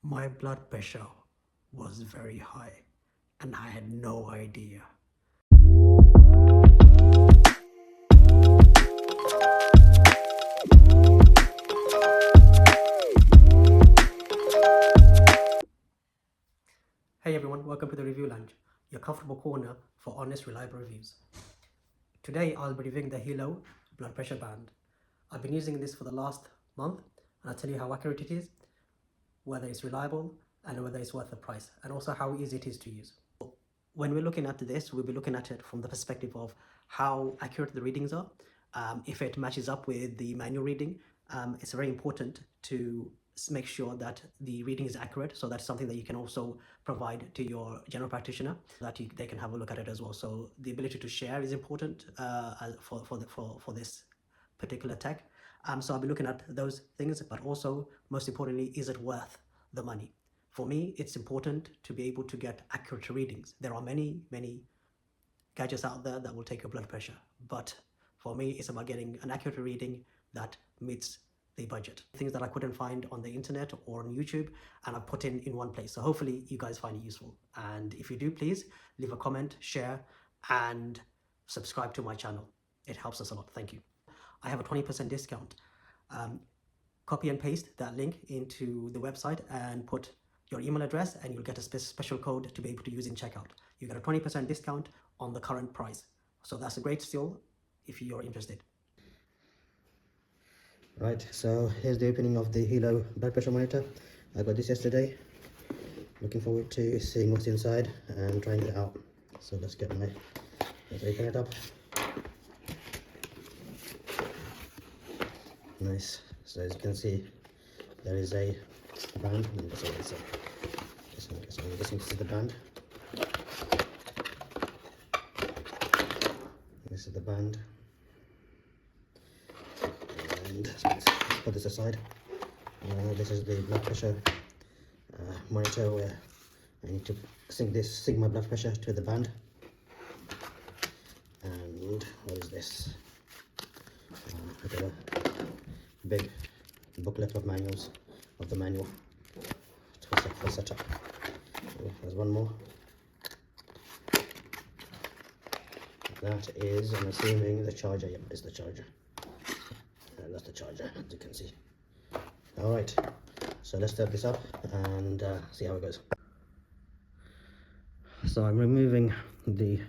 My blood pressure was very high and I had no idea. Hey everyone, welcome to the Review Lounge, your comfortable corner for honest, reliable reviews. Today I'll be reviewing the Hilo Blood Pressure Band. I've been using this for the last month and I'll tell you how accurate it is, whether it's reliable and whether it's worth the price, and also how easy it is to use. When we're looking at this, we'll be looking at it from the perspective of how accurate the readings are. If it matches up with the manual reading, it's very important to make sure that the reading is accurate, so that's something that you can also provide to your general practitioner, that they can have a look at it as well. So the ability to share is important for this particular tech. So I'll be looking at those things, but also most importantly, is it worth the money? For me, it's important to be able to get accurate readings. There are many gadgets out there that will take your blood pressure, but for me, it's about getting an accurate reading that meets the budget. Things that I couldn't find on the internet or on YouTube, and I put in one place. So hopefully you guys find it useful. And if you do, please leave a comment, share, and subscribe to my channel. It helps us a lot. Thank you. I have a 20% discount. Copy and paste that link into the website and put your email address, and you'll get a special code to be able to use in checkout. You get a 20% discount on the current price. So that's a great deal if you're interested. Right, so here's the opening of the Hilo Blood Pressure Monitor. I got this yesterday. Looking forward to seeing what's inside and trying it out. So let's open it up. Nice. So as you can see, there is a band. This is the band. This is the band. And let's put this aside. This is the blood pressure monitor, where I need to sync my blood pressure to the band. And what is this? I got a big booklet of manuals of the manual for setup. So there's one more. That is, I'm assuming, the charger. Yep, it's the charger. That's the charger, as you can see. Alright, so let's start this up and see how it goes. So I'm removing the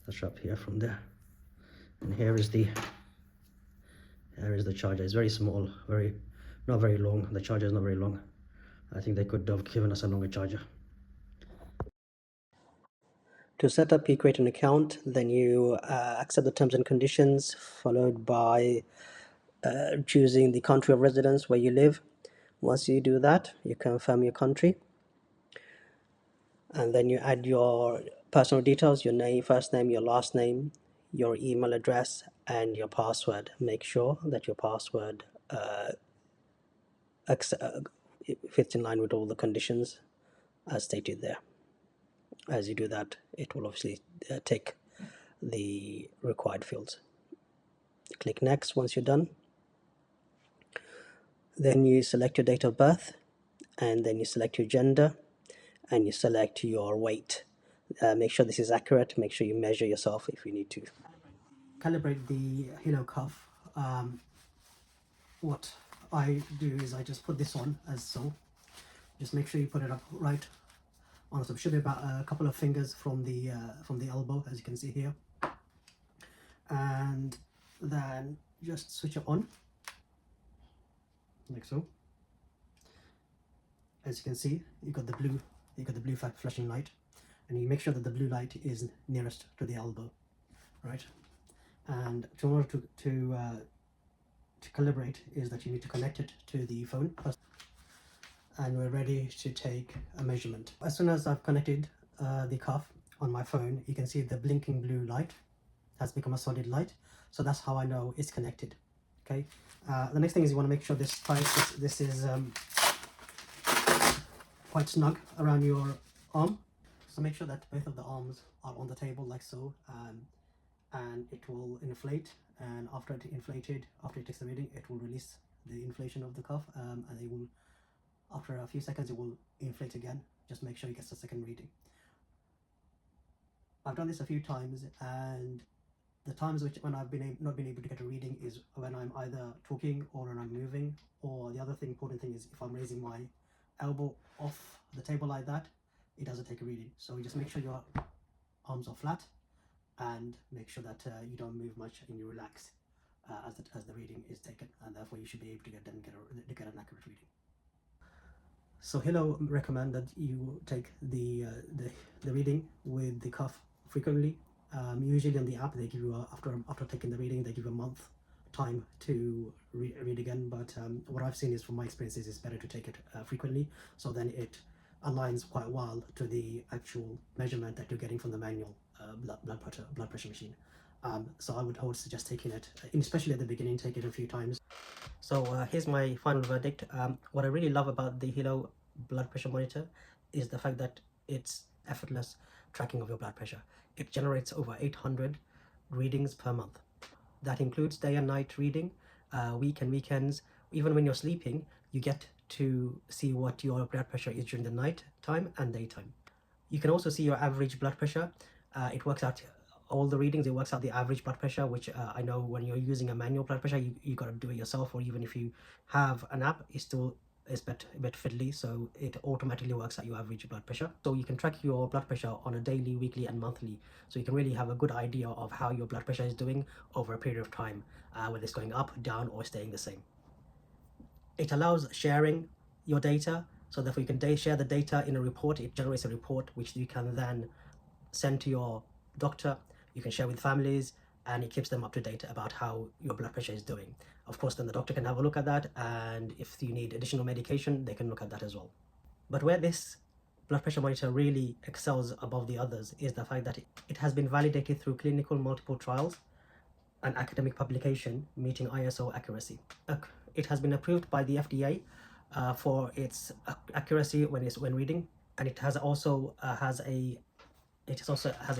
strap here from there, and here is the charger. It's very small, not very long. The charger is not very long. I think they could have given us a longer charger. To set up, you create an account, then you accept the terms and conditions, followed by choosing the country of residence where you live. Once you do that, you confirm your country, and then you add your personal details, your name, first name, your last name, your email address, and your password. Make sure that your password fits in line with all the conditions as stated there. As you do that, it will obviously take the required fields. Click next once you're done. Then you select your date of birth, and then you select your gender, and you select your weight. Make sure this is accurate. Make sure you measure yourself if you need to. Calibrate the Hilo cuff. What I do is I just put this on as so. Just make sure you put it up right on. So it should be about a couple of fingers from the elbow, as you can see here. And then just switch it on, like so. As you can see, you got the blue flashing light, and you make sure that the blue light is nearest to the elbow, right? And in order to calibrate, is that you need to connect it to the phone, and we're ready to take a measurement. As soon as I've connected the cuff on my phone, you can see the blinking blue light has become a solid light. So that's how I know it's connected. Okay. The next thing is you want to make sure this is quite snug around your arm. So make sure that both of the arms are on the table like so, and it will inflate, and after it inflated, after it takes the reading, it will release the inflation of the cuff, and it will, after a few seconds, it will inflate again. Just make sure it gets a second reading. I've done this a few times, and the times when I've not been able to get a reading is when I'm either talking or when I'm moving, or the other important thing is if I'm raising my elbow off the table like that, it doesn't take a reading. So just make sure your arms are flat, and make sure that you don't move much and you relax as the reading is taken, and therefore you should be able to get an accurate reading. So Hilo recommend that you take the reading with the cuff frequently. Usually on the app they give you after taking the reading they give you a month time to read again, but what I've seen is, from my experiences, it's better to take it frequently, so then it aligns quite well to the actual measurement that you're getting from the manual blood pressure machine. So I would suggest taking it, especially at the beginning, take it a few times. So here's my final verdict. What I really love about the Hilo blood pressure monitor is the fact that it's effortless tracking of your blood pressure. It generates over 800 readings per month. That includes day and night reading, week and weekends. Even when you're sleeping, you get to see what your blood pressure is during the night time and daytime. You can also see your average blood pressure. It works out all the readings. It works out the average blood pressure, which I know when you're using a manual blood pressure, you got to do it yourself, or even if you have an app, it's still a bit fiddly, so it automatically works out your average blood pressure. So you can track your blood pressure on a daily, weekly and monthly, so you can really have a good idea of how your blood pressure is doing over a period of time, whether it's going up, down or staying the same. It allows sharing your data, so therefore you can share the data in a report. It generates a report which you can then send to your doctor, you can share with families, and it keeps them up to date about how your blood pressure is doing. Of course, then the doctor can have a look at that, and if you need additional medication, they can look at that as well. But where this blood pressure monitor really excels above the others is the fact that it has been validated through clinical multiple trials and academic publication meeting ISO accuracy. It has been approved by the FDA for its accuracy when reading, and it also has a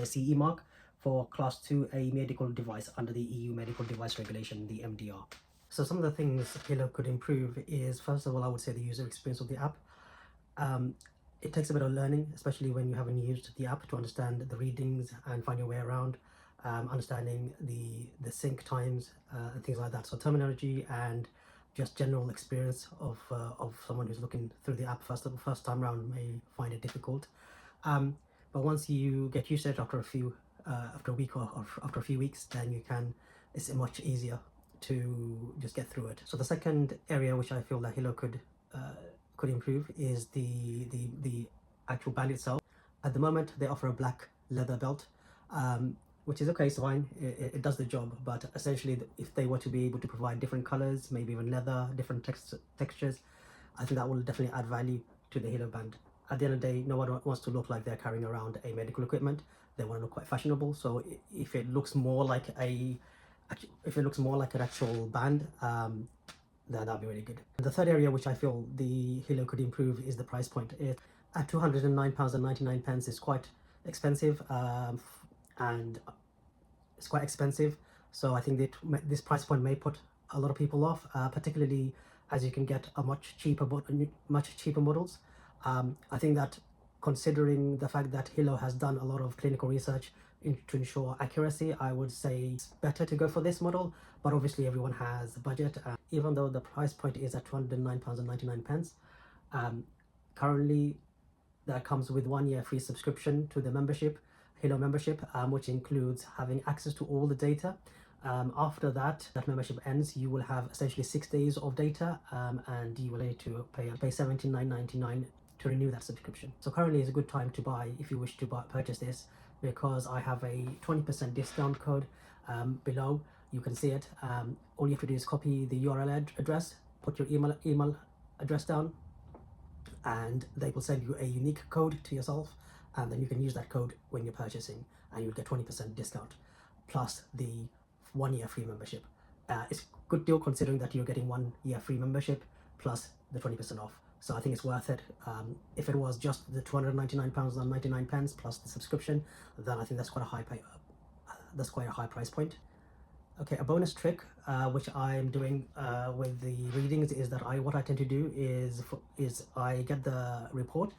CE mark for Class 2A medical device under the EU Medical Device Regulation, the MDR. So some of the things Hilo could improve is, first of all, I would say the user experience of the app. It takes a bit of learning, especially when you haven't used the app, to understand the readings and find your way around, understanding the sync times and things like that. So terminology and just general experience of someone who's looking through the app first time around may find it difficult. But once you get used to it after a week or after a few weeks, then it's much easier to just get through it. So the second area which I feel that Hilo could improve is the actual band itself. At the moment they offer a black leather belt, which is okay, it's fine, it does the job, but essentially if they were to be able to provide different colors, maybe even leather, different textures, I think that will definitely add value to the Hilo band. At the end of the day, no one wants to look like they're carrying around a medical equipment. They want to look quite fashionable. So if it looks more like an actual band, then that'd be really good. And the third area which I feel the Hilo could improve is the price point. At £209.99 is quite expensive, and it's quite expensive. So I think that this price point may put a lot of people off, particularly as you can get a much cheaper models. I think that, considering the fact that Hilo has done a lot of clinical research to ensure accuracy, I would say it's better to go for this model, but obviously everyone has a budget. Even though the price point is at £209.99, currently that comes with 1 year free subscription to the Hilo membership, which includes having access to all the data. After that membership ends, you will have essentially 6 days of data, and you will need to pay $79.99 to renew that subscription. So currently is a good time to buy if you wish to purchase this, because I have a 20% discount code below. You can see it. All you have to do is copy the URL address, put your email address down, and they will send you a unique code to yourself, and then you can use that code when you're purchasing, and you'll get 20% discount plus the 1 year free membership. It's a good deal considering that you're getting 1 year free membership plus the 20% off. So I think it's worth it. If it was just the £299.99 plus the subscription, then I think that's quite a high price point. Okay, a bonus trick which I'm doing with the readings is that what I tend to do is I get the report,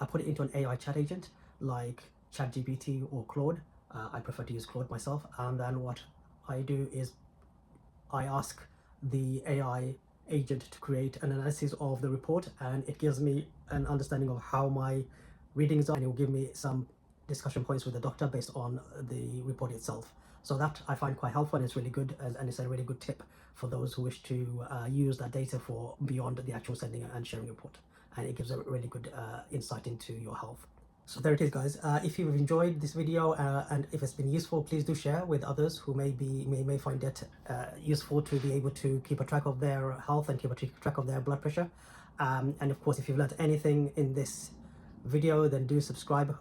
I put it into an AI chat agent like ChatGPT or Claude. I prefer to use Claude myself, and then what I do is I ask the AI agent to create an analysis of the report, and it gives me an understanding of how my readings are, and it will give me some discussion points with the doctor based on the report itself. So that I find quite helpful, and it's really good, and it's a really good tip for those who wish to use that data for beyond the actual sending and sharing report, and it gives a really good insight into your health. So there it is, guys. If you've enjoyed this video and if it's been useful, please do share with others who may find it useful to be able to keep a track of their health and keep a track of their blood pressure. And of course, if you've learned anything in this video, then do subscribe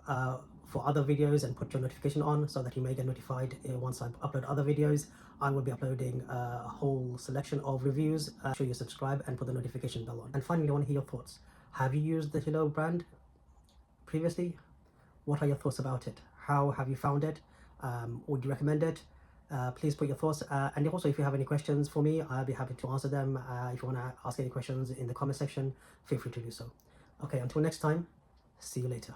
for other videos and put your notification on so that you may get notified once I upload other videos. I will be uploading a whole selection of reviews. Make sure you subscribe and put the notification bell on. And finally, I want to hear your thoughts. Have you used the Hilo brand previously? What are your thoughts about it? How have you found it? Would you recommend it? Please put your thoughts, and also if you have any questions for me, I'll be happy to answer them. If you want to ask any questions in the comment section, feel free to do so. Okay, until next time, see you later.